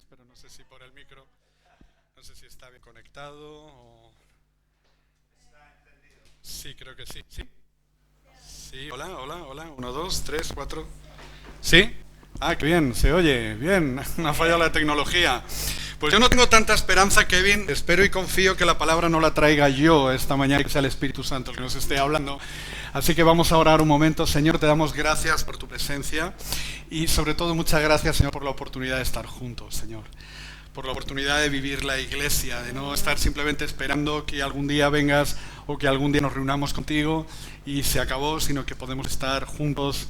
Luis, pero no sé si por el micro, no sé si está bien conectado o... Sí, creo que sí. ¿Sí? Sí, hola, hola, hola. 1, 2, 3, 4. ¿Sí? Ah, qué bien, se oye, bien, no ha fallado la tecnología. Pues yo no tengo tanta esperanza, Kevin. Espero y confío que la palabra no la traiga yo esta mañana, que sea el Espíritu Santo el que nos esté hablando. Así que vamos a orar un momento. Señor, te damos gracias por tu presencia y sobre todo muchas gracias, Señor, por la oportunidad de estar juntos, Señor. Por la oportunidad de vivir la iglesia, de no estar simplemente esperando que algún día vengas o que algún día nos reunamos contigo y se acabó, sino que podemos estar juntos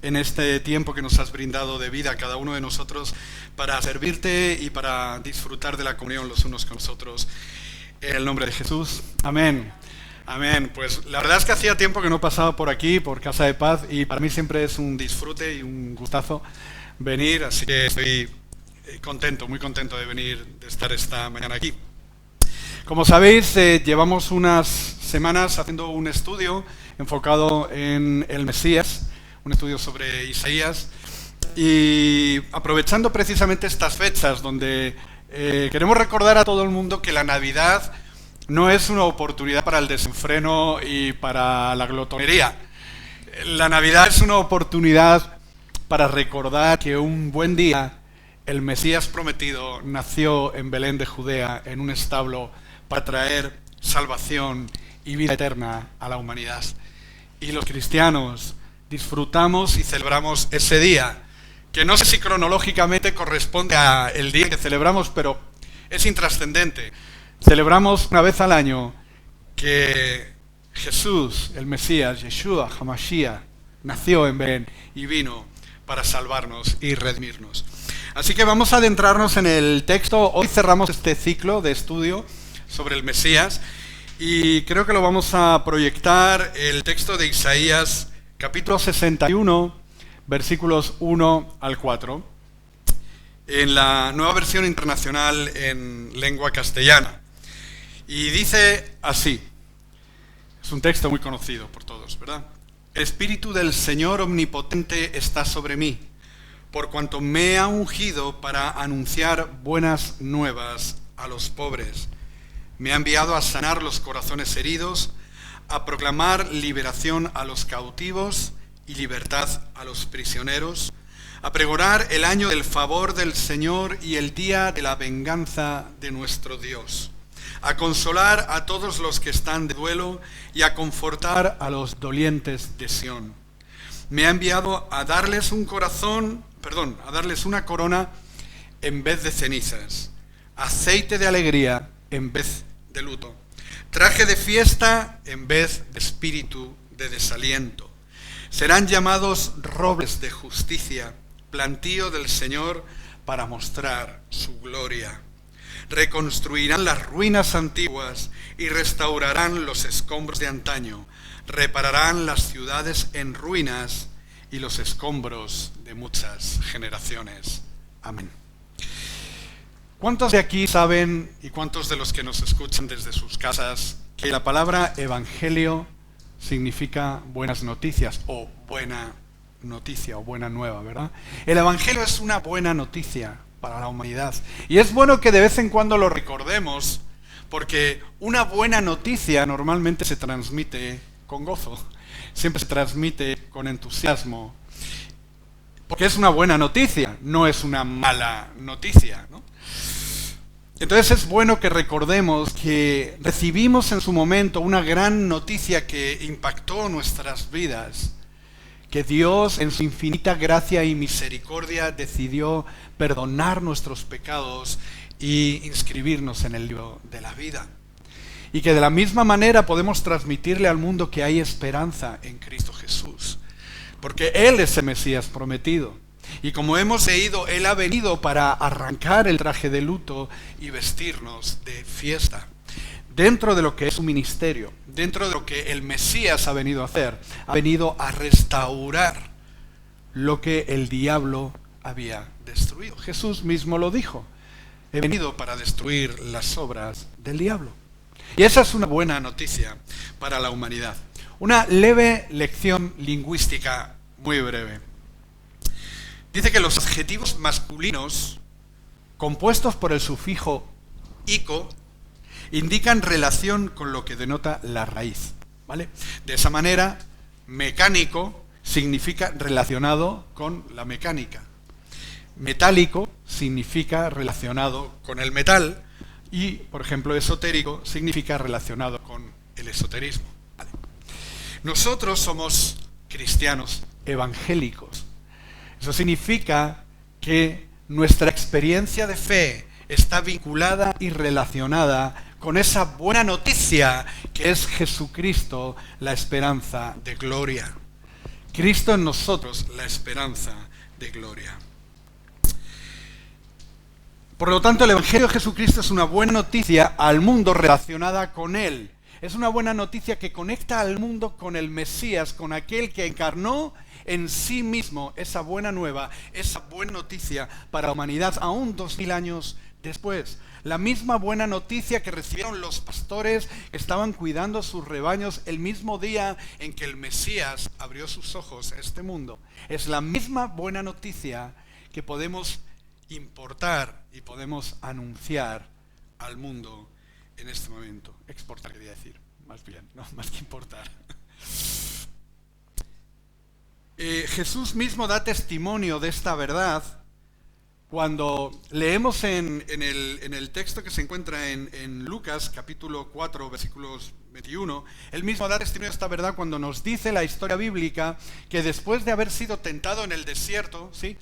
en este tiempo que nos has brindado de vida a cada uno de nosotros para servirte y para disfrutar de la comunión los unos con los otros. En el nombre de Jesús. Amén. Amén. Pues la verdad es que hacía tiempo que no pasaba por aquí, por Casa de Paz, y para mí siempre es un disfrute y un gustazo venir, así que estoy contento, muy contento de venir, de estar esta mañana aquí. Como sabéis, llevamos unas semanas haciendo un estudio enfocado en el Mesías, un estudio sobre Isaías, y aprovechando precisamente estas fechas donde queremos recordar a todo el mundo que la Navidad no es una oportunidad para el desenfreno y para la glotonería. La Navidad es una oportunidad para recordar que un buen día el Mesías prometido nació en Belén de Judea, en un establo, para traer salvación y vida eterna a la humanidad. Y los cristianos disfrutamos y celebramos ese día, que no sé si cronológicamente corresponde al día que celebramos, pero es intrascendente. Celebramos una vez al año que Jesús, el Mesías, Yeshua, HaMashiach, nació en Belén y vino para salvarnos y redimirnos. Así que vamos a adentrarnos en el texto. Hoy cerramos este ciclo de estudio sobre el Mesías y creo que lo vamos a proyectar el texto de Isaías, capítulo 61, versículos 1 al 4, en la Nueva Versión Internacional en lengua castellana. Y dice así, es un texto muy conocido por todos, ¿verdad? El Espíritu del Señor Omnipotente está sobre mí, por cuanto me ha ungido para anunciar buenas nuevas a los pobres. Me ha enviado a sanar los corazones heridos, a proclamar liberación a los cautivos y libertad a los prisioneros, a pregonar el año del favor del Señor y el día de la venganza de nuestro Dios, a consolar a todos los que están de duelo y a confortar a los dolientes de Sión. Me ha enviado a darles a darles una corona en vez de cenizas, aceite de alegría en vez de luto, traje de fiesta en vez de espíritu de desaliento. Serán llamados robles de justicia, plantío del Señor para mostrar su gloria. Reconstruirán las ruinas antiguas y restaurarán los escombros de antaño. Repararán las ciudades en ruinas y los escombros de muchas generaciones. Amén. ¿Cuántos de aquí saben y cuántos de los que nos escuchan desde sus casas que la palabra evangelio significa buenas noticias o buena noticia o buena nueva, ¿verdad? El evangelio es una buena noticia para la humanidad. Y es bueno que de vez en cuando lo recordemos, porque una buena noticia normalmente se transmite con gozo, siempre se transmite con entusiasmo, porque es una buena noticia, no es una mala noticia, ¿no? Entonces es bueno que recordemos que recibimos en su momento una gran noticia que impactó nuestras vidas, que Dios en su infinita gracia y misericordia decidió perdonar nuestros pecados y inscribirnos en el libro de la vida. Y que de la misma manera podemos transmitirle al mundo que hay esperanza en Cristo Jesús, porque Él es el Mesías prometido. Y como hemos leído, Él ha venido para arrancar el traje de luto y vestirnos de fiesta. Dentro de lo que es su ministerio, dentro de lo que el Mesías ha venido a hacer, ha venido a restaurar lo que el diablo había destruido. Jesús mismo lo dijo: he venido para destruir las obras del diablo. Y esa es una buena noticia para la humanidad. Una leve lección lingüística muy breve. Dice que los adjetivos masculinos compuestos por el sufijo ico, indican relación con lo que denota la raíz, ¿vale? De esa manera, mecánico significa relacionado con la mecánica. Metálico significa relacionado con el metal y, por ejemplo, esotérico significa relacionado con el esoterismo. ¿Vale? Nosotros somos cristianos evangélicos. Eso significa que nuestra experiencia de fe está vinculada y relacionada con esa buena noticia que es Jesucristo, la esperanza de gloria. Cristo en nosotros, la esperanza de gloria. Por lo tanto, el Evangelio de Jesucristo es una buena noticia al mundo relacionada con Él. Es una buena noticia que conecta al mundo con el Mesías, con aquel que encarnó en sí mismo esa buena nueva, esa buena noticia para la humanidad aún 2000 años después. La misma buena noticia que recibieron los pastores que estaban cuidando sus rebaños el mismo día en que el Mesías abrió sus ojos a este mundo. Es la misma buena noticia que podemos importar y podemos anunciar al mundo en este momento. Exportar quería decir, más bien, no, más que importar. Jesús mismo da testimonio de esta verdad cuando leemos en el texto que se encuentra en Lucas capítulo 4 versículos 21, él mismo da testimonio de esta verdad cuando nos dice la historia bíblica que después de haber sido tentado en el desierto, ¿sí?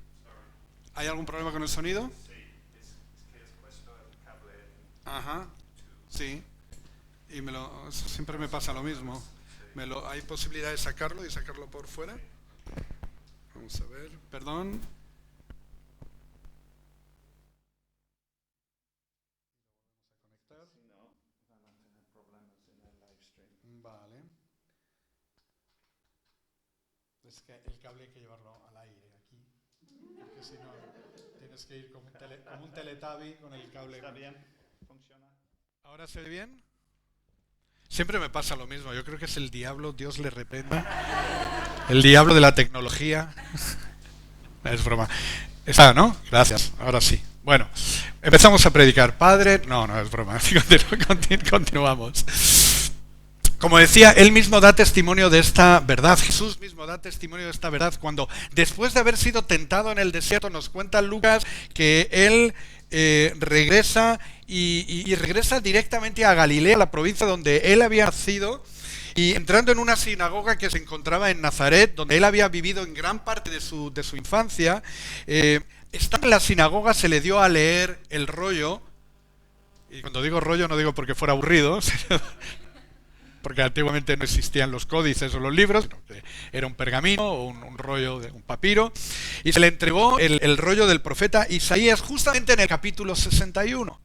¿Hay algún problema con el sonido? Sí, es que has puesto el cable. Ajá, sí. Y siempre me pasa lo mismo. ¿Hay posibilidad de sacarlo y sacarlo por fuera? Vamos a ver, perdón. Si no, van a tener problemas en el live stream. Vale. Es que el cable hay que llevarlo al aire aquí, porque si no tienes que ir como un Teletubby con el cable. ¿Está bien? ¿Funciona? ¿Ahora se ve bien? Siempre me pasa lo mismo, yo creo que es el diablo, Dios le reprenda. El diablo de la tecnología. Es broma. Está, ¿no? Gracias, ahora sí. Bueno, empezamos a predicar. Padre, no es broma. Continuamos. Como decía, él mismo da testimonio de esta verdad. Jesús mismo da testimonio de esta verdad cuando, después de haber sido tentado en el desierto, nos cuenta Lucas que él regresa y regresa directamente a Galilea, la provincia donde él había nacido, y entrando en una sinagoga que se encontraba en Nazaret, donde él había vivido en gran parte de su infancia, estando en la sinagoga se le dio a leer el rollo, y cuando digo rollo no digo porque fuera aburrido, porque antiguamente no existían los códices o los libros, era un pergamino o un rollo, un papiro, y se le entregó el rollo del profeta Isaías justamente en el capítulo 61.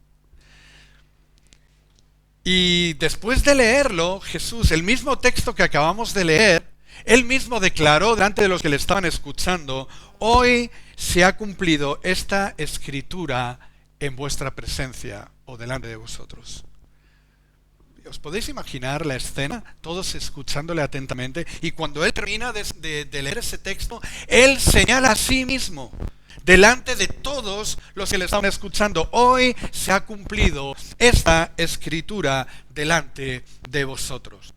Y después de leerlo, Jesús, el mismo texto que acabamos de leer, él mismo declaró delante de los que le estaban escuchando: hoy se ha cumplido esta escritura en vuestra presencia o delante de vosotros. ¿Os podéis imaginar la escena? Todos escuchándole atentamente, y cuando él termina de leer ese texto, él señala a sí mismo delante de todos los que le estaban escuchando: hoy se ha cumplido esta escritura delante de vosotros.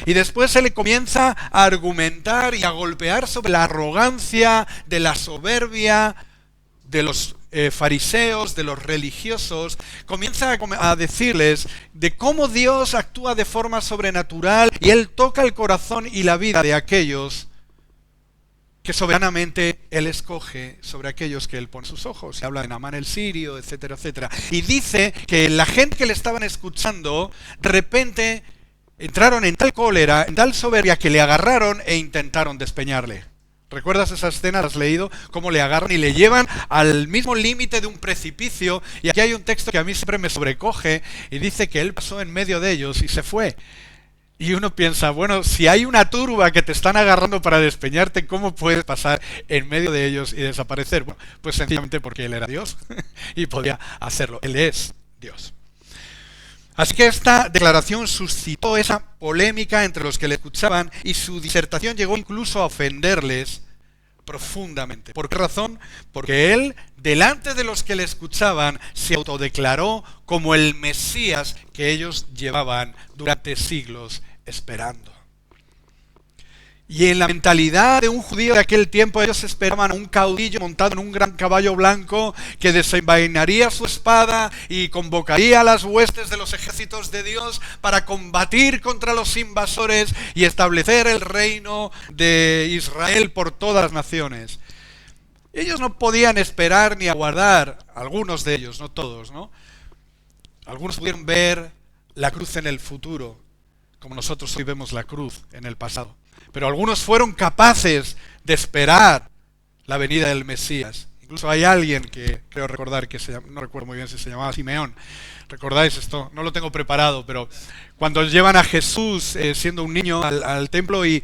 Y después se le comienza a argumentar y a golpear sobre la arrogancia, de la soberbia de los fariseos, de los religiosos. Comienza a decirles de cómo Dios actúa de forma sobrenatural y Él toca el corazón y la vida de aquellos que soberanamente Él escoge, sobre aquellos que Él pone sus ojos. Se habla de Naamán el sirio, etcétera, etcétera. Y dice que la gente que le estaban escuchando, de repente entraron en tal cólera, en tal soberbia, que le agarraron e intentaron despeñarle. ¿Recuerdas esa escena? ¿La has leído? Cómo le agarran y le llevan al mismo límite de un precipicio. Y aquí hay un texto que a mí siempre me sobrecoge y dice que él pasó en medio de ellos y se fue. Y uno piensa, bueno, si hay una turba que te están agarrando para despeñarte, ¿cómo puedes pasar en medio de ellos y desaparecer? Bueno, pues sencillamente porque él era Dios y podía hacerlo. Él es Dios. Así que esta declaración suscitó esa polémica entre los que le escuchaban, y su disertación llegó incluso a ofenderles, profundamente. ¿Por qué razón? Porque él, delante de los que le escuchaban, se autodeclaró como el Mesías que ellos llevaban durante siglos esperando. Y en la mentalidad de un judío de aquel tiempo, ellos esperaban a un caudillo montado en un gran caballo blanco que desenvainaría su espada y convocaría a las huestes de los ejércitos de Dios para combatir contra los invasores y establecer el reino de Israel por todas las naciones. Ellos no podían esperar ni aguardar, algunos de ellos, no todos, ¿no? Algunos pudieron ver la cruz en el futuro, como nosotros hoy vemos la cruz en el pasado. Pero algunos fueron capaces de esperar la venida del Mesías. Incluso hay alguien que creo recordar que no recuerdo muy bien si se llamaba Simeón. ¿Recordáis esto? No lo tengo preparado, pero cuando llevan a Jesús siendo un niño al templo y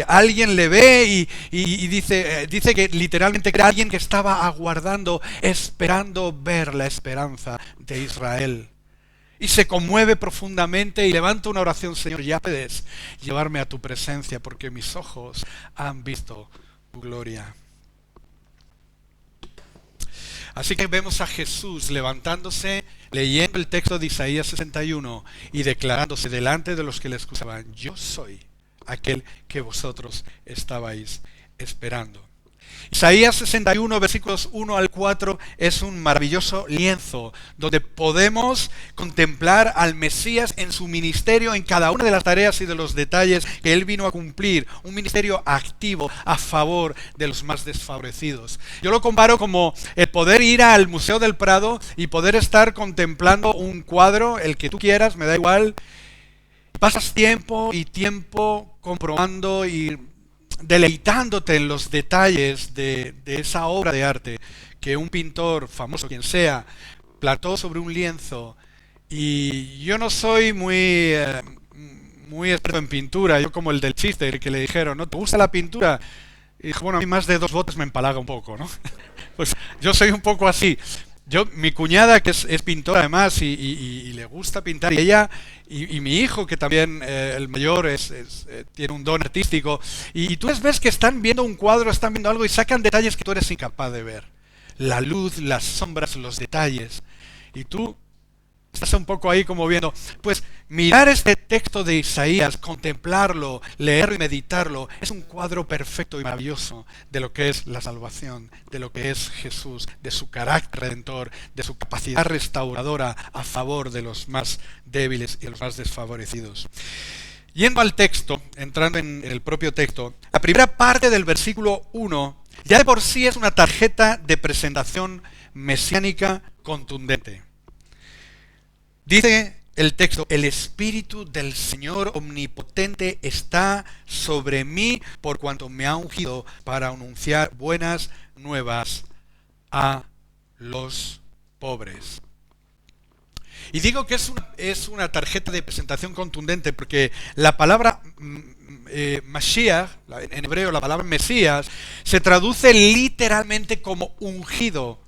alguien le ve y dice que literalmente era alguien que estaba aguardando, esperando ver la esperanza de Israel. Y se conmueve profundamente y levanta una oración: Señor, ya puedes llevarme a tu presencia porque mis ojos han visto tu gloria. Así que vemos a Jesús levantándose, leyendo el texto de Isaías 61 y declarándose delante de los que le escuchaban: yo soy aquel que vosotros estabais esperando. Isaías 61, versículos 1 al 4, es un maravilloso lienzo donde podemos contemplar al Mesías en su ministerio, en cada una de las tareas y de los detalles que él vino a cumplir, un ministerio activo a favor de los más desfavorecidos. Yo lo comparo como el poder ir al Museo del Prado y poder estar contemplando un cuadro, el que tú quieras, me da igual. Pasas tiempo y tiempo comprobando y deleitándote en los detalles de esa obra de arte que un pintor famoso, quien sea, plantó sobre un lienzo. Y yo no soy muy experto en pintura, yo como el del chiste, el que le dijeron: ¿no te gusta la pintura? Y dijo: bueno, a mí más de 2 botes me empalaga un poco, ¿no? Pues yo soy un poco así. Mi cuñada, que es pintora además y le gusta pintar, y ella y mi hijo, que también el mayor tiene un don artístico, y tú les ves que están viendo un cuadro, están viendo algo y sacan detalles que tú eres incapaz de ver. La luz, las sombras, los detalles. Y tú estás un poco ahí como viendo. Pues mirar este texto de Isaías, contemplarlo, leerlo y meditarlo, es un cuadro perfecto y maravilloso de lo que es la salvación, de lo que es Jesús, de su carácter redentor, de su capacidad restauradora a favor de los más débiles y de los más desfavorecidos. Yendo al texto, entrando en el propio texto, la primera parte del versículo 1 ya de por sí es una tarjeta de presentación mesiánica contundente. Dice el texto: el Espíritu del Señor Omnipotente está sobre mí, por cuanto me ha ungido para anunciar buenas nuevas a los pobres. Y digo que es una tarjeta de presentación contundente porque la palabra Mashiach, en hebreo la palabra Mesías, se traduce literalmente como ungido.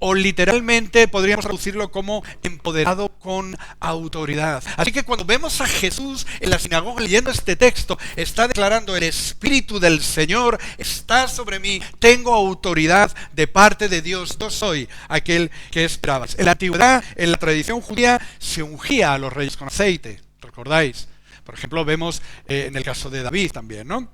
O literalmente podríamos traducirlo como empoderado con autoridad. Así que cuando vemos a Jesús en la sinagoga leyendo este texto, está declarando: el Espíritu del Señor está sobre mí, tengo autoridad de parte de Dios, yo soy aquel que esperabas. En la antigüedad, en la tradición judía, se ungía a los reyes con aceite, ¿recordáis? Por ejemplo, vemos en el caso de David también, ¿no?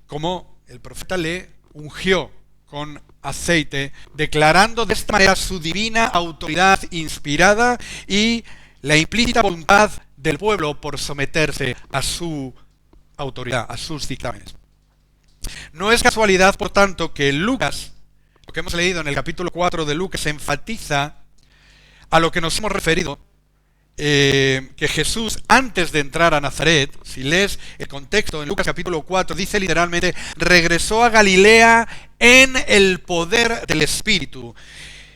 Como el profeta le ungió con aceite, declarando de esta manera su divina autoridad inspirada y la implícita voluntad del pueblo por someterse a su autoridad, a sus dictámenes. No es casualidad, por tanto, que Lucas, lo que hemos leído en el capítulo 4 de Lucas, enfatiza a lo que nos hemos referido, que Jesús, antes de entrar a Nazaret, si lees el contexto en Lucas capítulo 4, dice literalmente: regresó a Galilea en el poder del Espíritu,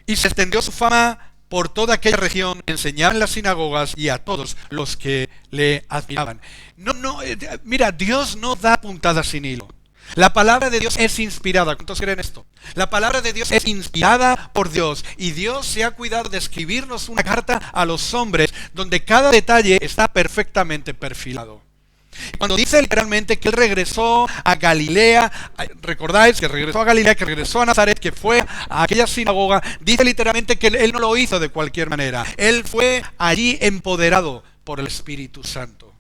y se extendió su fama por toda aquella región, enseñaba en las sinagogas y a todos los que le admiraban. Mira, Dios no da puntadas sin hilo. La palabra de Dios es inspirada. ¿Cuántos creen esto? La palabra de Dios es inspirada por Dios, y Dios se ha cuidado de escribirnos una carta a los hombres donde cada detalle está perfectamente perfilado. Cuando dice literalmente que él regresó a Galilea, recordáis que regresó a Galilea, que regresó a Nazaret, que fue a aquella sinagoga, dice literalmente que él no lo hizo de cualquier manera. Él fue allí empoderado por el Espíritu Santo,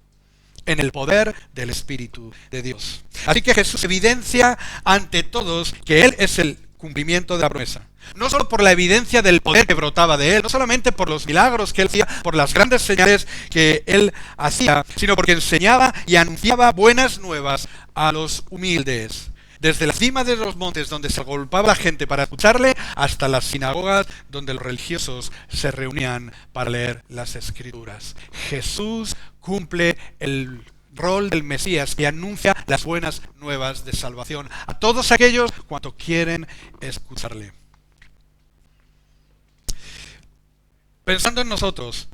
en el poder del Espíritu de Dios. Así que Jesús evidencia ante todos que Él es el cumplimiento de la promesa. No solo por la evidencia del poder que brotaba de Él, no solamente por los milagros que Él hacía, por las grandes señales que Él hacía, sino porque enseñaba y anunciaba buenas nuevas a los humildes. Desde la cima de los montes donde se agolpaba la gente para escucharle, hasta las sinagogas donde los religiosos se reunían para leer las Escrituras. Jesús cumple el rol del Mesías que anuncia las buenas nuevas de salvación a todos aquellos cuantos quieren escucharle. Pensando en nosotros,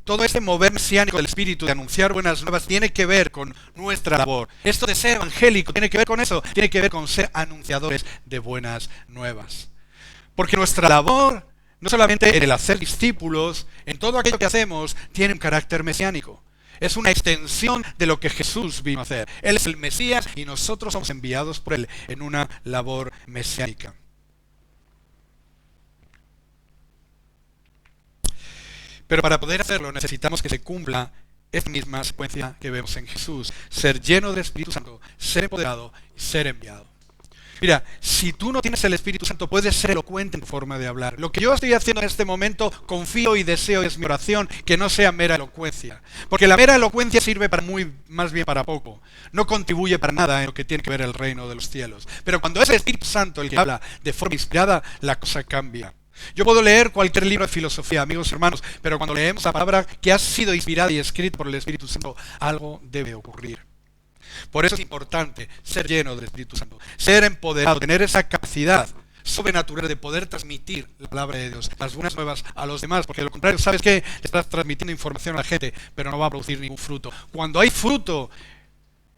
todo este mover mesiánico del Espíritu de anunciar buenas nuevas tiene que ver con nuestra labor. Esto de ser evangélico tiene que ver con eso, tiene que ver con ser anunciadores de buenas nuevas. Porque nuestra labor, no solamente en el hacer discípulos, en todo aquello que hacemos, tiene un carácter mesiánico. Es una extensión de lo que Jesús vino a hacer. Él es el Mesías y nosotros somos enviados por Él en una labor mesiánica. Pero para poder hacerlo necesitamos que se cumpla esta misma secuencia que vemos en Jesús. Ser lleno del Espíritu Santo, ser empoderado y ser enviado. Mira, si tú no tienes el Espíritu Santo, puedes ser elocuente en tu forma de hablar. Lo que yo estoy haciendo en este momento, confío y deseo, es mi oración, que no sea mera elocuencia. Porque la mera elocuencia sirve para más bien para poco. No contribuye para nada en lo que tiene que ver el reino de los cielos. Pero cuando es el Espíritu Santo el que habla de forma inspirada, la cosa cambia. Yo puedo leer cualquier libro de filosofía, amigos y hermanos, pero cuando leemos la palabra que ha sido inspirada y escrita por el Espíritu Santo, algo debe ocurrir. Por eso es importante ser lleno del Espíritu Santo, ser empoderado, tener esa capacidad sobrenatural de poder transmitir la palabra de Dios, las buenas nuevas a los demás, porque de lo contrario, ¿sabes qué? Estás transmitiendo información a la gente, pero no va a producir ningún fruto. Cuando hay fruto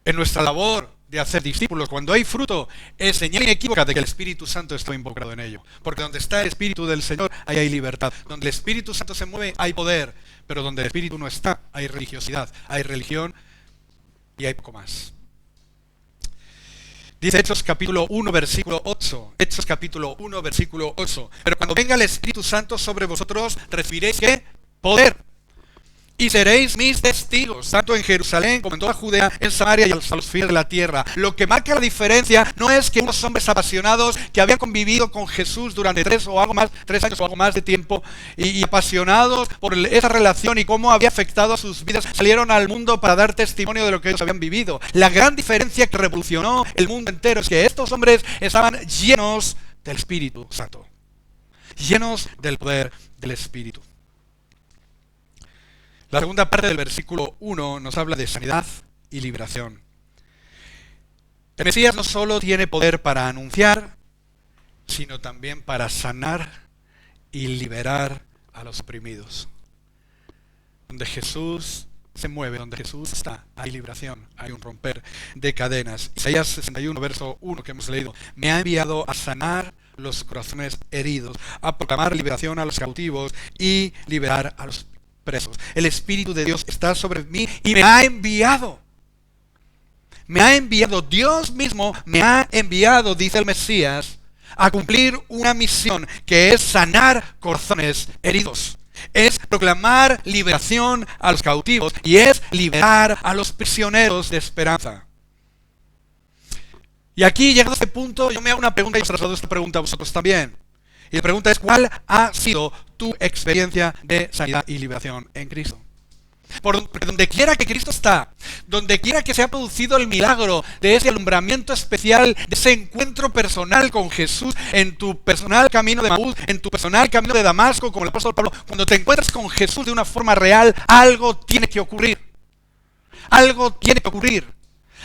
en nuestra labor de hacer discípulos, cuando hay fruto, es señal inequívoca de que el Espíritu Santo está involucrado en ello. Porque donde está el Espíritu del Señor, ahí hay libertad. Donde el Espíritu Santo se mueve, hay poder. Pero donde el Espíritu no está, hay religiosidad, hay religión y hay poco más. Dice Hechos capítulo 1, versículo 8. Hechos capítulo 1, versículo 8. Pero cuando venga el Espíritu Santo sobre vosotros, recibiréis ¿qué? Poder. Y seréis mis testigos, tanto en Jerusalén como en toda Judea, en Samaria y a los fines de la tierra. Lo que marca la diferencia no es que unos hombres apasionados que habían convivido con Jesús durante 3 años o algo más de tiempo y apasionados por esa relación y cómo había afectado a sus vidas, salieron al mundo para dar testimonio de lo que ellos habían vivido. La gran diferencia que revolucionó el mundo entero es que estos hombres estaban llenos del Espíritu Santo, llenos del poder del Espíritu. La segunda parte del versículo 1 nos habla de sanidad y liberación. El Mesías no solo tiene poder para anunciar, sino también para sanar y liberar a los oprimidos. Donde Jesús se mueve, donde Jesús está, hay liberación, hay un romper de cadenas. Isaías 61, verso 1 que hemos leído, me ha enviado a sanar los corazones heridos, a proclamar liberación a los cautivos y liberar a los presos. El Espíritu de Dios está sobre mí y me ha enviado. Me ha enviado, Dios mismo me ha enviado, dice el Mesías, a cumplir una misión que es sanar corazones heridos. Es proclamar liberación a los cautivos y es liberar a los prisioneros de esperanza. Y aquí, llegado a este punto, yo me hago una pregunta y os traslado esta pregunta a vosotros también. Y la pregunta es, ¿cuál ha sido tu experiencia de sanidad y liberación en Cristo? Porque donde quiera que Cristo está, donde quiera que se ha producido el milagro de ese alumbramiento especial, de ese encuentro personal con Jesús, en tu personal camino de Maús, en tu personal camino de Damasco, como el apóstol Pablo, cuando te encuentras con Jesús de una forma real, algo tiene que ocurrir. Algo tiene que ocurrir.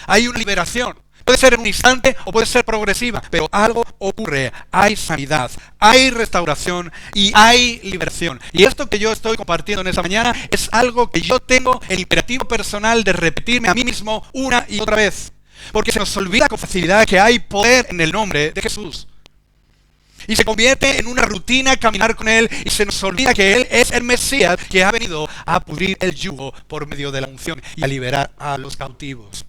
Hay una liberación. Puede ser en un instante o puede ser progresiva, pero algo ocurre. Hay sanidad, hay restauración y hay liberación. Y esto que yo estoy compartiendo en esta mañana es algo que yo tengo el imperativo personal de repetirme a mí mismo una y otra vez. Porque se nos olvida con facilidad que hay poder en el nombre de Jesús. Y se convierte en una rutina caminar con Él y se nos olvida que Él es el Mesías que ha venido a pudrir el yugo por medio de la unción y a liberar a los cautivos.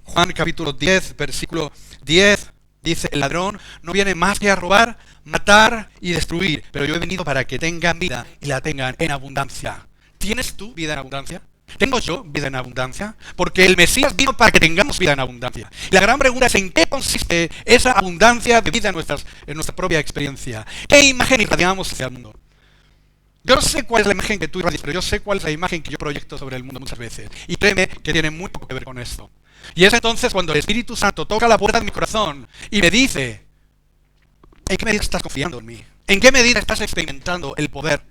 Juan capítulo 10, versículo 10, dice: el ladrón no viene más que a robar, matar y destruir, pero yo he venido para que tengan vida y la tengan en abundancia. ¿Tienes tú vida en abundancia? ¿Tengo yo vida en abundancia? Porque el Mesías vino para que tengamos vida en abundancia. Y la gran pregunta es: ¿en qué consiste esa abundancia de vida en nuestra propia experiencia? ¿Qué imagen irradiamos hacia el mundo? Yo no sé cuál es la imagen que tú irradias, pero yo sé cuál es la imagen que yo proyecto sobre el mundo muchas veces. Y créeme que tiene muy poco que ver con esto. Y es entonces cuando el Espíritu Santo toca la puerta de mi corazón y me dice: ¿en qué medida estás confiando en mí? ¿En qué medida estás experimentando el poder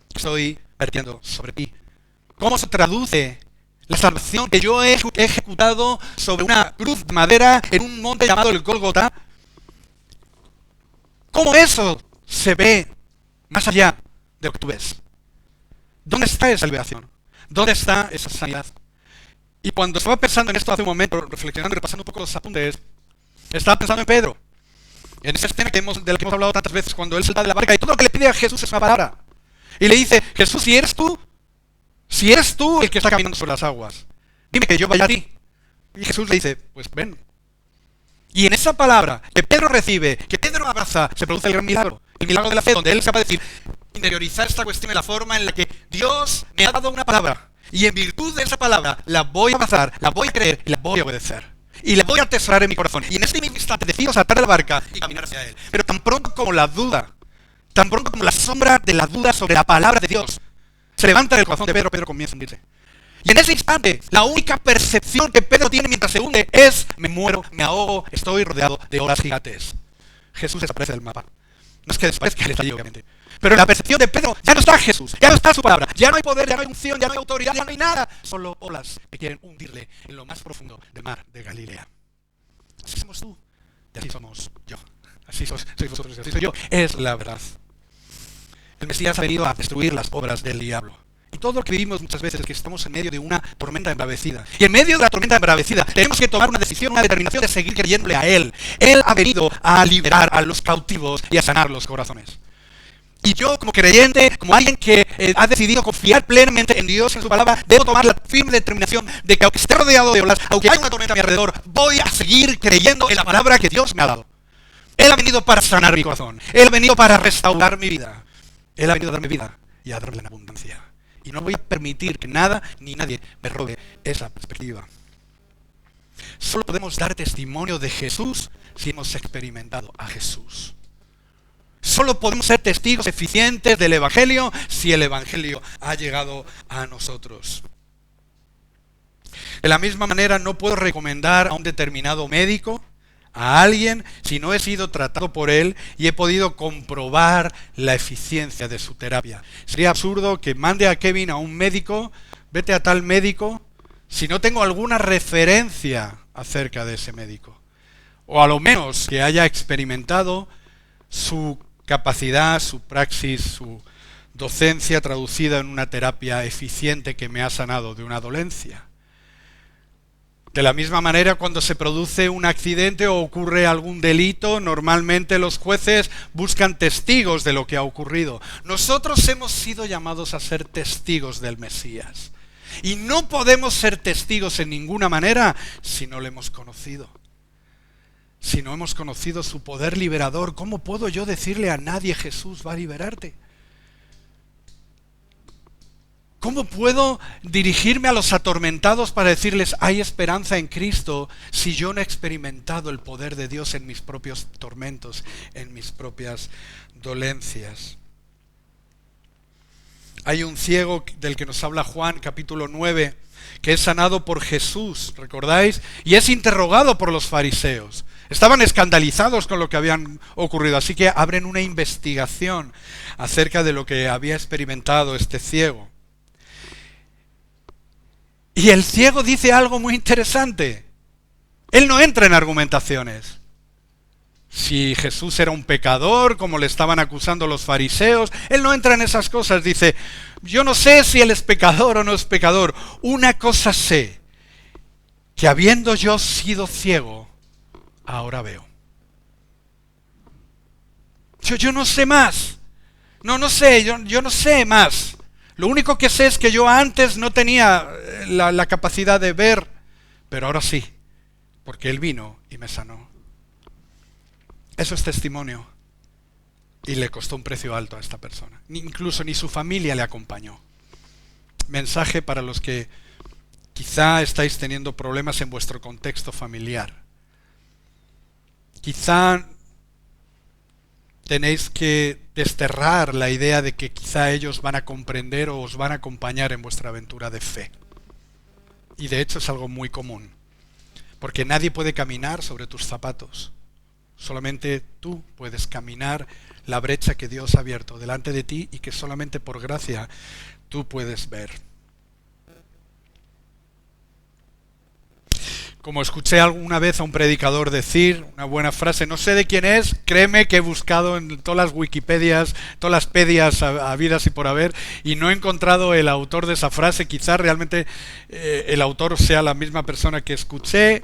que estoy vertiendo sobre ti? ¿Cómo se traduce la salvación que yo he ejecutado sobre una cruz de madera en un monte llamado el Gólgota? ¿Cómo eso se ve más allá de lo que tú ves? ¿Dónde está esa liberación? ¿Dónde está esa sanidad? Y cuando estaba pensando en esto hace un momento, reflexionando y repasando un poco los apuntes, estaba pensando en Pedro. En esa escena de la que hemos hablado tantas veces, cuando él salta de la barca y todo lo que le pide a Jesús es una palabra. Y le dice: Jesús, si eres tú el que está caminando sobre las aguas, dime que yo vaya a ti. Y Jesús le dice: pues ven. Y en esa palabra que Pedro recibe, que Pedro abraza, se produce el gran milagro. El milagro de la fe, donde él es capaz de decir, interiorizar esta cuestión en la forma en la que Dios me ha dado una palabra. Y en virtud de esa palabra, la voy a abrazar, la voy a creer y la voy a obedecer. Y la voy a atesorar en mi corazón. Y en este mismo instante decido saltar de la barca y caminar hacia Él. Pero tan pronto como la duda, tan pronto como la sombra de la duda sobre la palabra de Dios se levanta en el corazón de Pedro, Pedro comienza a hundirse. Y en ese instante, la única percepción que Pedro tiene mientras se hunde es: me muero, me ahogo, estoy rodeado de olas gigantes. Jesús desaparece del mapa. No es que desaparezca, Él está allí, obviamente. Pero en la percepción de Pedro ya no está Jesús, ya no está su palabra, ya no hay poder, ya no hay unción, ya no hay autoridad, ya no hay nada. Solo olas que quieren hundirle en lo más profundo del mar de Galilea. Así somos tú y así somos yo. Así sois vosotros y así soy yo. Es la verdad. El Mesías ha venido a destruir las obras del diablo. Y todo lo que vivimos muchas veces es que estamos en medio de una tormenta embravecida. Y en medio de la tormenta embravecida tenemos que tomar una decisión, una determinación de seguir creyéndole a Él. Él ha venido a liberar a los cautivos y a sanar los corazones. Y yo, como creyente, como alguien que ha decidido confiar plenamente en Dios y en su palabra, debo tomar la firme determinación de que aunque esté rodeado de olas, aunque haya una tormenta a mi alrededor, voy a seguir creyendo en la palabra que Dios me ha dado. Él ha venido para sanar mi corazón. Él ha venido para restaurar mi vida. Él ha venido a darme vida y a darme en abundancia. Y no voy a permitir que nada ni nadie me robe esa perspectiva. Solo podemos dar testimonio de Jesús si hemos experimentado a Jesús. Solo podemos ser testigos eficientes del Evangelio si el Evangelio ha llegado a nosotros. De la misma manera, no puedo recomendar a un determinado médico, a alguien, si no he sido tratado por él y he podido comprobar la eficiencia de su terapia. Sería absurdo que mande a Kevin a un médico, vete a tal médico, si no tengo alguna referencia acerca de ese médico. O a lo menos que haya experimentado su capacidad, su praxis, su docencia traducida en una terapia eficiente que me ha sanado de una dolencia. De la misma manera, cuando se produce un accidente o ocurre algún delito, normalmente los jueces buscan testigos de lo que ha ocurrido. Nosotros hemos sido llamados a ser testigos del Mesías. Y no podemos ser testigos en ninguna manera si no lo hemos conocido. Si no hemos conocido su poder liberador, ¿cómo puedo yo decirle a nadie: Jesús va a liberarte? ¿Cómo puedo dirigirme a los atormentados para decirles: hay esperanza en Cristo, si yo no he experimentado el poder de Dios en mis propios tormentos, en mis propias dolencias? Hay un ciego del que nos habla Juan, capítulo 9, que es sanado por Jesús, ¿recordáis? Y es interrogado por los fariseos. Estaban escandalizados con lo que habían ocurrido, así que abren una investigación acerca de lo que había experimentado este ciego. Y el ciego dice algo muy interesante. Él no entra en argumentaciones. Si Jesús era un pecador, como le estaban acusando los fariseos, él no entra en esas cosas. Dice: yo no sé si él es pecador o no es pecador. Una cosa sé, que habiendo yo sido ciego, ahora veo. Yo no sé más. No sé, yo no sé más. Lo único que sé es que yo antes no tenía la capacidad de ver, pero ahora sí, porque Él vino y me sanó. Eso es testimonio. Y le costó un precio alto a esta persona. Incluso ni su familia le acompañó. Mensaje para los que quizá estáis teniendo problemas en vuestro contexto familiar. Quizá tenéis que desterrar la idea de que quizá ellos van a comprender o os van a acompañar en vuestra aventura de fe. Y de hecho es algo muy común. Porque nadie puede caminar sobre tus zapatos. Solamente tú puedes caminar la brecha que Dios ha abierto delante de ti y que solamente por gracia tú puedes ver. Como escuché alguna vez a un predicador decir, una buena frase, no sé de quién es, créeme que he buscado en todas las Wikipedias, todas las pedias habidas y por haber, y no he encontrado el autor de esa frase. Quizás realmente el autor sea la misma persona que escuché.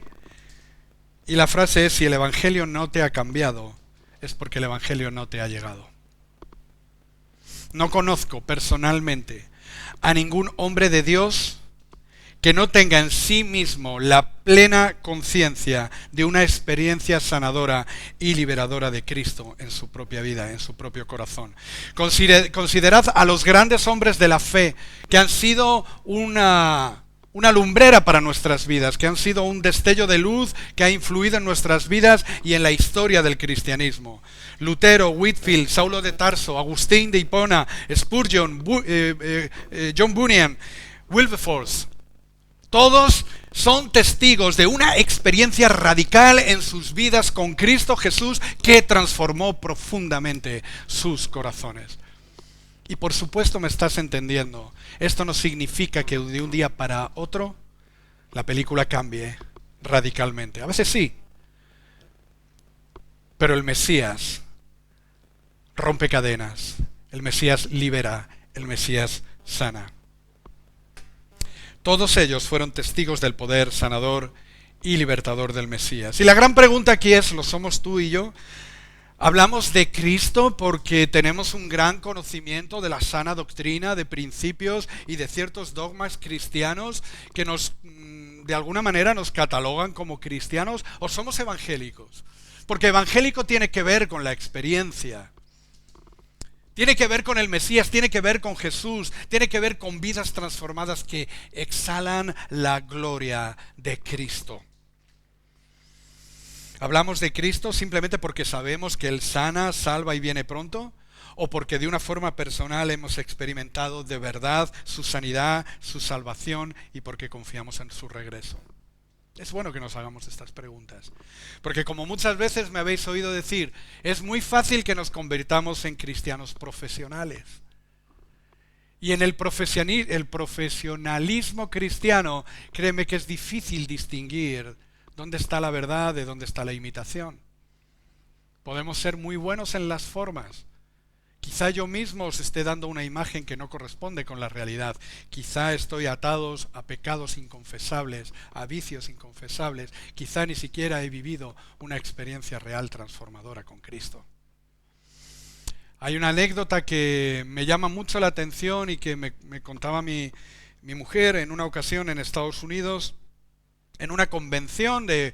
Y la frase es: si el Evangelio no te ha cambiado, es porque el Evangelio no te ha llegado. No conozco personalmente a ningún hombre de Dios que no tenga en sí mismo la plena conciencia de una experiencia sanadora y liberadora de Cristo en su propia vida, en su propio corazón. Considerad a los grandes hombres de la fe que han sido una lumbrera para nuestras vidas, que han sido un destello de luz que ha influido en nuestras vidas y en la historia del cristianismo. Lutero, Whitefield, Saulo de Tarso, Agustín de Hipona, Spurgeon, John Bunyan, Wilberforce. Todos son testigos de una experiencia radical en sus vidas con Cristo Jesús que transformó profundamente sus corazones. Y por supuesto me estás entendiendo. Esto no significa que de un día para otro la película cambie radicalmente. A veces sí. Pero el Mesías rompe cadenas. El Mesías libera. El Mesías sana. Todos ellos fueron testigos del poder sanador y libertador del Mesías. Y la gran pregunta aquí es, ¿lo somos tú y yo? Hablamos de Cristo porque tenemos un gran conocimiento de la sana doctrina, de principios y de ciertos dogmas cristianos que de alguna manera nos catalogan como cristianos, o somos evangélicos. Porque evangélico tiene que ver con la experiencia. Tiene que ver con el Mesías, tiene que ver con Jesús, tiene que ver con vidas transformadas que exhalan la gloria de Cristo. ¿Hablamos de Cristo simplemente porque sabemos que Él sana, salva y viene pronto? ¿O porque de una forma personal hemos experimentado de verdad su sanidad, su salvación y porque confiamos en su regreso? Es bueno que nos hagamos estas preguntas, porque como muchas veces me habéis oído decir, es muy fácil que nos convirtamos en cristianos profesionales. Y en el profesionalismo cristiano, créeme que es difícil distinguir dónde está la verdad de dónde está la imitación. Podemos ser muy buenos en las formas. Quizá yo mismo os esté dando una imagen que no corresponde con la realidad. Quizá estoy atados a pecados inconfesables, a vicios inconfesables. Quizá ni siquiera he vivido una experiencia real transformadora con Cristo. Hay una anécdota que me llama mucho la atención y que me contaba mi mujer en una ocasión en Estados Unidos, en una convención de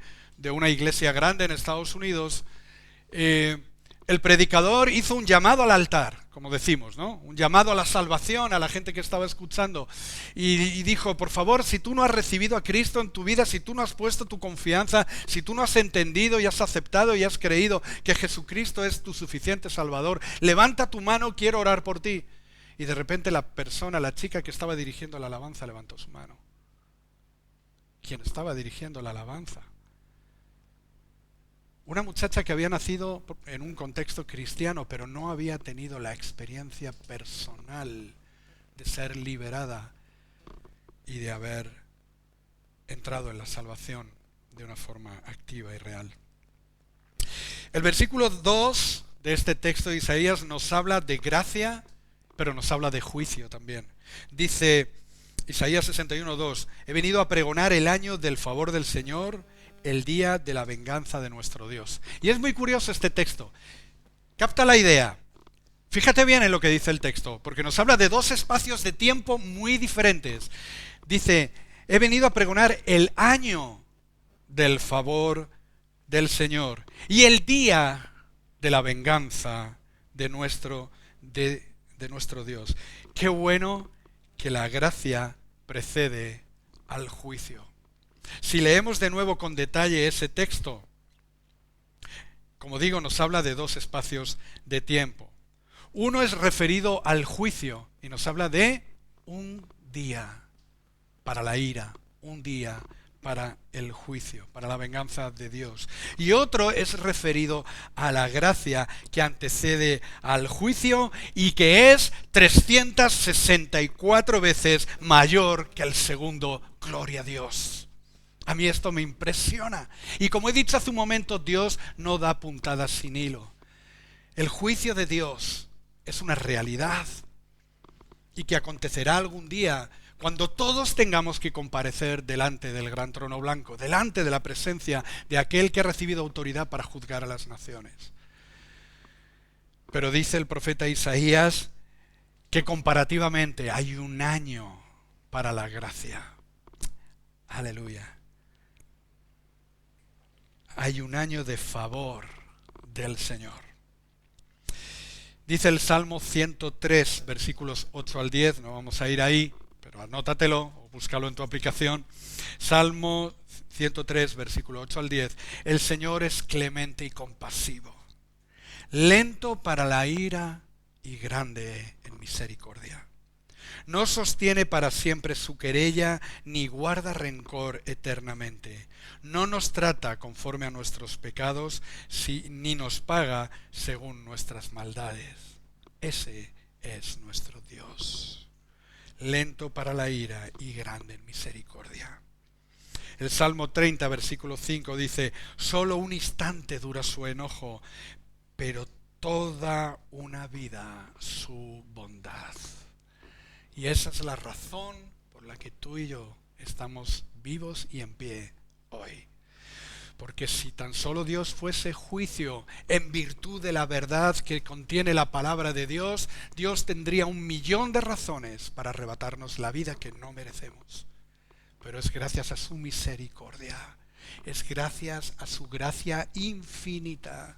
una iglesia grande en Estados Unidos. El predicador hizo un llamado al altar, como decimos, ¿no? Un llamado a la salvación a la gente que estaba escuchando. Y dijo, por favor, si tú no has recibido a Cristo en tu vida, si tú no has puesto tu confianza, si tú no has entendido y has aceptado y has creído que Jesucristo es tu suficiente Salvador, levanta tu mano, quiero orar por ti. Y de repente la chica que estaba dirigiendo la alabanza, levantó su mano. ¿Quién estaba dirigiendo la alabanza? Una muchacha que había nacido en un contexto cristiano, pero no había tenido la experiencia personal de ser liberada y de haber entrado en la salvación de una forma activa y real. El versículo 2 de este texto de Isaías nos habla de gracia, pero nos habla de juicio también. Dice Isaías 61:2, he venido a pregonar el año del favor del Señor, el día de la venganza de nuestro Dios. Y es muy curioso este texto. Capta la idea. Fíjate bien en lo que dice el texto, porque nos habla de dos espacios de tiempo muy diferentes. Dice, he venido a pregonar el año del favor del Señor y el día de la venganza de nuestro Dios. Qué bueno que la gracia precede al juicio. Si leemos de nuevo con detalle ese texto, como digo, nos habla de dos espacios de tiempo. Uno es referido al juicio y nos habla de un día para la ira, un día para el juicio, para la venganza de Dios. Y otro es referido a la gracia que antecede al juicio y que es 364 veces mayor que el segundo. Gloria a Dios. A mí esto me impresiona. Y como he dicho hace un momento, Dios no da puntadas sin hilo. El juicio de Dios es una realidad y que acontecerá algún día cuando todos tengamos que comparecer delante del gran trono blanco, delante de la presencia de aquel que ha recibido autoridad para juzgar a las naciones. Pero dice el profeta Isaías que comparativamente hay un año para la gracia. Aleluya. Hay un año de favor del Señor. Dice el Salmo 103, versículos 8 al 10, no vamos a ir ahí, pero anótatelo o búscalo en tu aplicación. Salmo 103, versículo 8 al 10. El Señor es clemente y compasivo, lento para la ira y grande en misericordia. No sostiene para siempre su querella, ni guarda rencor eternamente. No nos trata conforme a nuestros pecados, ni nos paga según nuestras maldades. Ese es nuestro Dios, lento para la ira y grande en misericordia. El Salmo 30, versículo 5 dice, solo un instante dura su enojo, pero toda una vida su bondad. Y esa es la razón por la que tú y yo estamos vivos y en pie hoy. Porque si tan solo Dios fuese juicio en virtud de la verdad que contiene la palabra de Dios, Dios tendría 1.000.000 de razones para arrebatarnos la vida que no merecemos. Pero es gracias a su misericordia, es gracias a su gracia infinita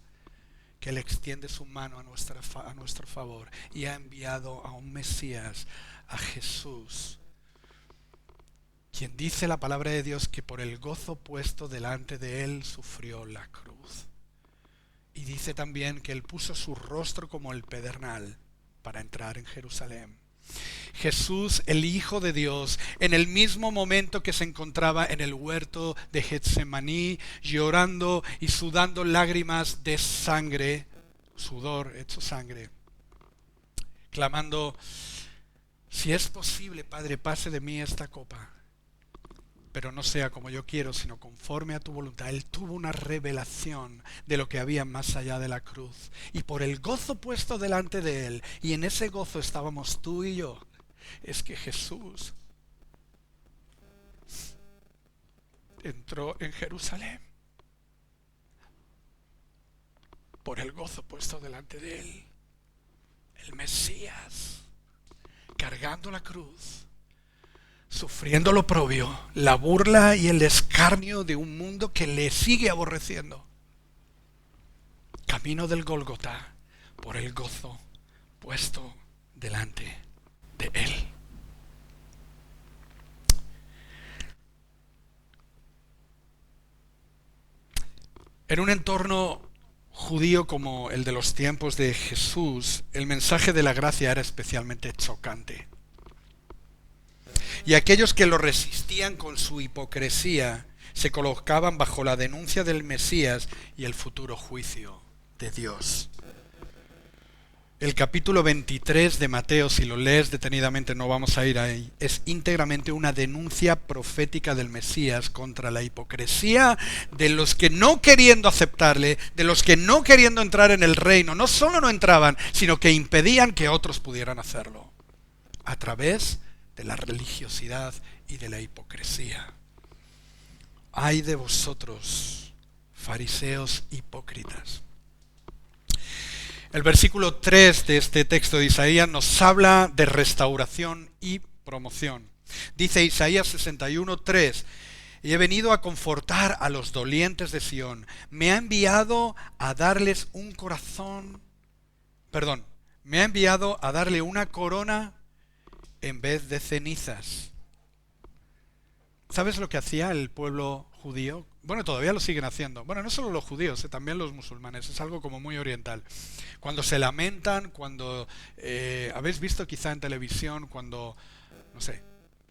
que Él extiende su mano a nuestro favor y ha enviado a un Mesías, a Jesús, quien dice la palabra de Dios que por el gozo puesto delante de Él sufrió la cruz. Y dice también que Él puso su rostro como el pedernal para entrar en Jerusalén. Jesús, el Hijo de Dios, en el mismo momento que se encontraba en el huerto de Getsemaní, llorando y sudando lágrimas de sangre, sudor hecho sangre, clamando, si es posible, Padre, pase de mí esta copa, pero no sea como yo quiero, sino conforme a tu voluntad. Él tuvo una revelación de lo que había más allá de la cruz. Y por el gozo puesto delante de Él, y en ese gozo estábamos tú y yo, es que Jesús entró en Jerusalén. Por el gozo puesto delante de Él. El Mesías, cargando la cruz, sufriendo lo oprobio, la burla y el escarnio de un mundo que le sigue aborreciendo. Camino del Gólgota por el gozo puesto delante de Él. En un entorno judío como el de los tiempos de Jesús, el mensaje de la gracia era especialmente chocante. Y aquellos que lo resistían con su hipocresía se colocaban bajo la denuncia del Mesías y el futuro juicio de Dios. El capítulo 23 de Mateo, si lo lees detenidamente, no vamos a ir ahí, es íntegramente una denuncia profética del Mesías contra la hipocresía de los que no queriendo aceptarle, de los que no queriendo entrar en el reino, no solo no entraban, sino que impedían que otros pudieran hacerlo, a través de la religiosidad y de la hipocresía. Ay de vosotros, fariseos hipócritas. El versículo 3 de este texto de Isaías nos habla de restauración y promoción. Dice Isaías 61:3: y he venido a confortar a los dolientes de Sión. Me ha enviado a darles un corazón, me ha enviado a darle una corona en vez de cenizas. ¿Sabes lo que hacía el pueblo judío? Bueno, todavía lo siguen haciendo. Bueno, no solo los judíos, también los musulmanes. Es algo como muy oriental. Cuando se lamentan, cuando habéis visto quizá en televisión, cuando, no sé,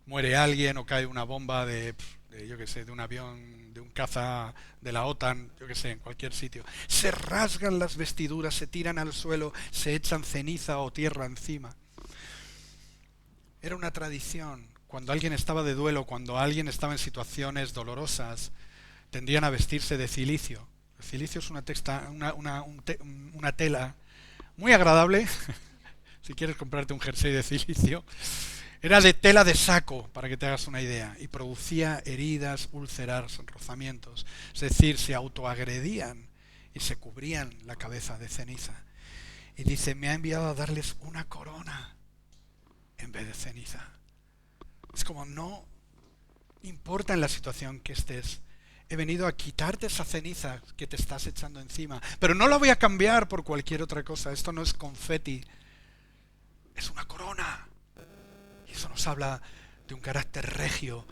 muere alguien o cae una bomba yo qué sé, de un avión, de un caza de la OTAN, yo qué sé, en cualquier sitio. Se rasgan las vestiduras, se tiran al suelo, se echan ceniza o tierra encima. Era una tradición. Cuando alguien estaba de duelo, cuando alguien estaba en situaciones dolorosas, tendían a vestirse de cilicio. El cilicio es una tela muy agradable. Si quieres comprarte un jersey de cilicio, era de tela de saco, para que te hagas una idea, y producía heridas, úlceras, rozamientos. Es decir, se autoagredían y se cubrían la cabeza de ceniza. Y dice, me ha enviado a darles una corona en vez de ceniza. Es como, no importa en la situación que estés, he venido a quitarte esa ceniza que te estás echando encima, pero no la voy a cambiar por cualquier otra cosa. Esto no es confeti, es una corona. Y eso nos habla de un carácter regio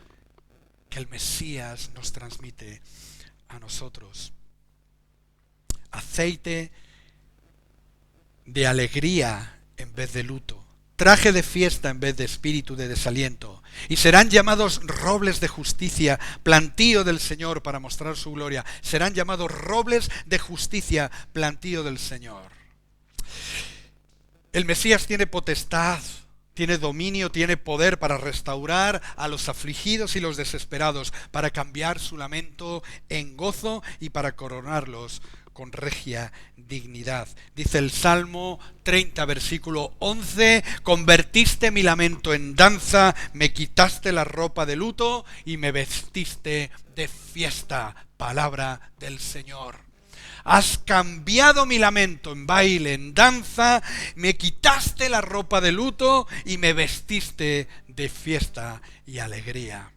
que el Mesías nos transmite a nosotros. Aceite de alegría en vez de luto. Traje de fiesta en vez de espíritu de desaliento. Y serán llamados robles de justicia, plantío del Señor para mostrar su gloria. Serán llamados robles de justicia, plantío del Señor. El Mesías tiene potestad, tiene dominio, tiene poder para restaurar a los afligidos y los desesperados, para cambiar su lamento en gozo y para coronarlos con regia dignidad. Dice el Salmo 30, versículo 11, convertiste mi lamento en danza, me quitaste la ropa de luto y me vestiste de fiesta. Palabra del Señor. Has cambiado mi lamento en baile, en danza, me quitaste la ropa de luto y me vestiste de fiesta y alegría.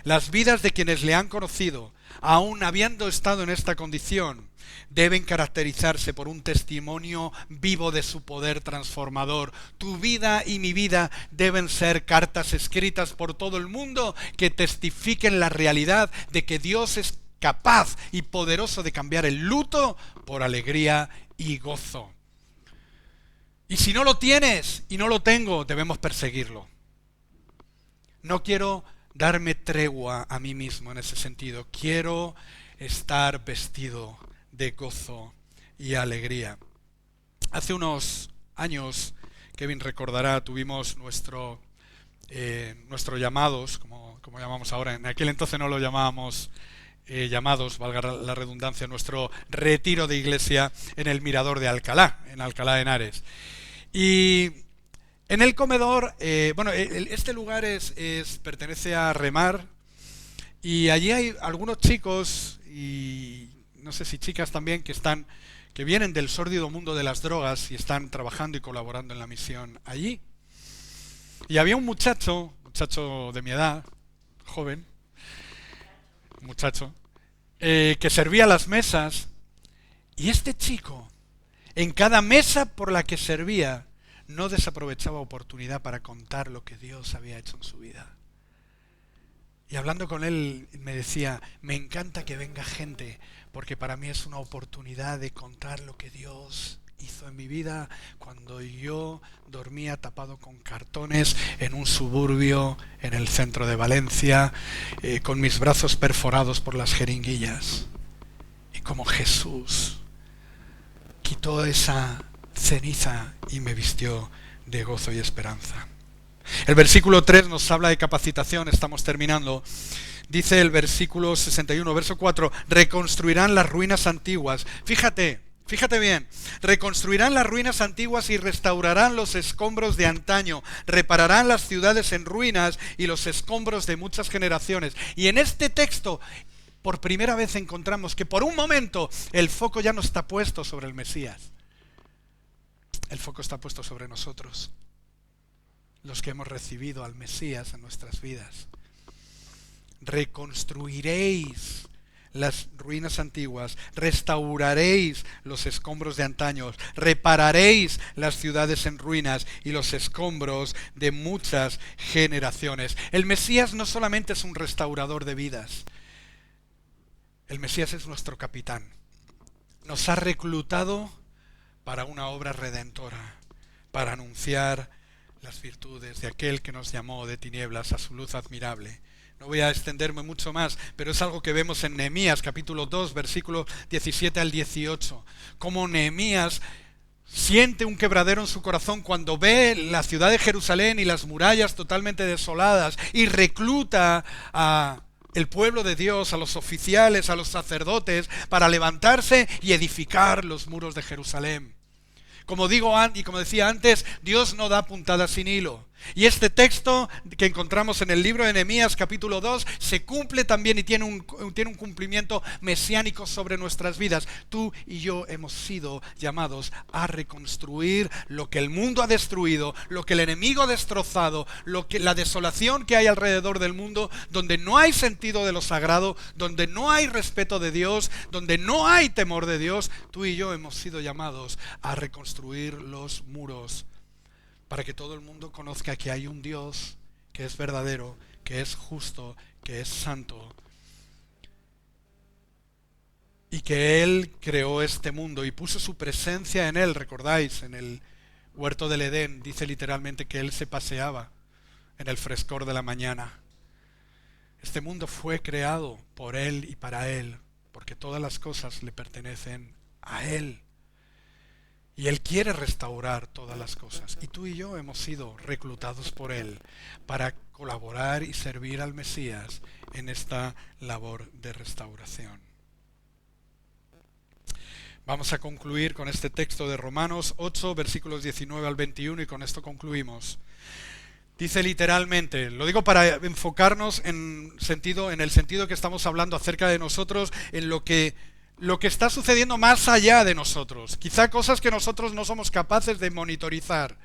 Las vidas de quienes le han conocido, aun habiendo estado en esta condición, deben caracterizarse por un testimonio vivo de su poder transformador. Tu vida y mi vida deben ser cartas escritas por todo el mundo que testifiquen la realidad de que Dios es capaz y poderoso de cambiar el luto por alegría y gozo. Y si no lo tienes y no lo tengo, debemos perseguirlo. No quiero darme tregua a mí mismo en ese sentido. Quiero estar vestido de gozo y alegría. Hace unos años, Kevin recordará, tuvimos nuestro llamados, como llamamos ahora. En aquel entonces no lo llamábamos llamados, valga la redundancia, nuestro retiro de iglesia en el Mirador de Alcalá, en Alcalá de Henares. Y en el comedor, este lugar pertenece a Remar, y allí hay algunos chicos y no sé si chicas también que vienen del sórdido mundo de las drogas y están trabajando y colaborando en la misión allí. Y había un muchacho de mi edad, joven, que servía las mesas, y este chico, en cada mesa por la que servía, no desaprovechaba oportunidad para contar lo que Dios había hecho en su vida. Y hablando con él me decía, me encanta que venga gente, porque para mí es una oportunidad de contar lo que Dios hizo en mi vida cuando yo dormía tapado con cartones en un suburbio en el centro de Valencia, con mis brazos perforados por las jeringuillas. Y como Jesús quitó esa ceniza y me vistió de gozo y esperanza. El versículo 3 nos habla de capacitación, estamos terminando. Dice el versículo 61, verso 4, reconstruirán las ruinas antiguas. Fíjate bien, reconstruirán las ruinas antiguas y restaurarán los escombros de antaño, repararán las ciudades en ruinas y los escombros de muchas generaciones. Y en este texto, por primera vez encontramos que por un momento el foco ya no está puesto sobre el Mesías. El foco está puesto sobre nosotros, los que hemos recibido al Mesías en nuestras vidas. Reconstruiréis las ruinas antiguas, restauraréis los escombros de antaños, repararéis las ciudades en ruinas y los escombros de muchas generaciones. El Mesías no solamente es un restaurador de vidas, el Mesías es nuestro capitán. Nos ha reclutado para una obra redentora, para anunciar las virtudes de aquel que nos llamó de tinieblas a su luz admirable. No voy a extenderme mucho más, pero es algo que vemos en Nehemías capítulo 2, versículo 17 al 18. Cómo Nehemías siente un quebradero en su corazón cuando ve la ciudad de Jerusalén y las murallas totalmente desoladas y recluta a el pueblo de Dios, a los oficiales, a los sacerdotes, para levantarse y edificar los muros de Jerusalén. Como digo y como decía antes, Dios no da puntadas sin hilo. Y este texto que encontramos en el libro de Nehemías capítulo 2 se cumple también y tiene un cumplimiento mesiánico sobre nuestras vidas. Tú y yo hemos sido llamados a reconstruir lo que el mundo ha destruido, lo que el enemigo ha destrozado, la desolación que hay alrededor del mundo, donde no hay sentido de lo sagrado, donde no hay respeto de Dios, donde no hay temor de Dios. Tú y yo hemos sido llamados a reconstruir los muros, para que todo el mundo conozca que hay un Dios que es verdadero, que es justo, que es santo, y que Él creó este mundo y puso su presencia en Él. Recordáis, en el huerto del Edén, dice literalmente que Él se paseaba en el frescor de la mañana. Este mundo fue creado por Él y para Él, porque todas las cosas le pertenecen a Él. Y Él quiere restaurar todas las cosas. Y tú y yo hemos sido reclutados por Él para colaborar y servir al Mesías en esta labor de restauración. Vamos a concluir con este texto de Romanos 8, versículos 19 al 21, y con esto concluimos. Dice literalmente, lo digo para enfocarnos en el sentido que estamos hablando acerca de nosotros, en lo que está sucediendo más allá de nosotros, quizá cosas que nosotros no somos capaces de monitorizar.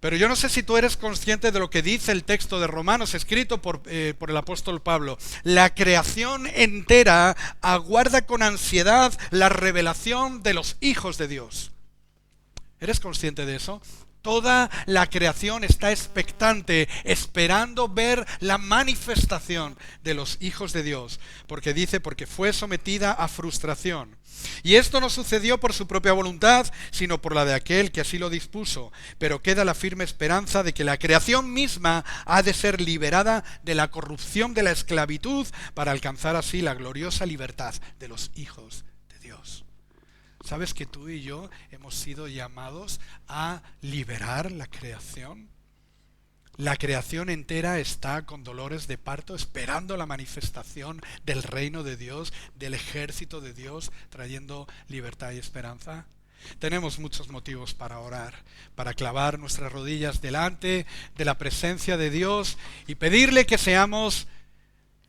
Pero yo no sé si tú eres consciente de lo que dice el texto de Romanos escrito por el apóstol Pablo. La creación entera aguarda con ansiedad la revelación de los hijos de Dios. ¿Eres consciente de eso? Toda la creación está expectante, esperando ver la manifestación de los hijos de Dios, porque fue sometida a frustración. Y esto no sucedió por su propia voluntad, sino por la de aquel que así lo dispuso. Pero queda la firme esperanza de que la creación misma ha de ser liberada de la corrupción de la esclavitud para alcanzar así la gloriosa libertad de los hijos de Dios. ¿Sabes que tú y yo hemos sido llamados a liberar la creación? La creación entera está con dolores de parto esperando la manifestación del reino de Dios, del ejército de Dios, trayendo libertad y esperanza. Tenemos muchos motivos para orar, para clavar nuestras rodillas delante de la presencia de Dios y pedirle que seamos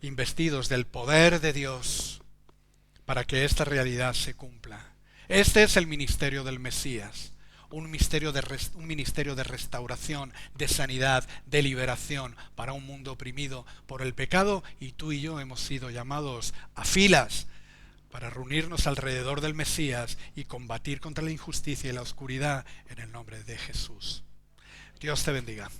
investidos del poder de Dios para que esta realidad se cumpla. Este es el ministerio del Mesías, un ministerio de restauración, de sanidad, de liberación para un mundo oprimido por el pecado, y tú y yo hemos sido llamados a filas para reunirnos alrededor del Mesías y combatir contra la injusticia y la oscuridad en el nombre de Jesús. Dios te bendiga.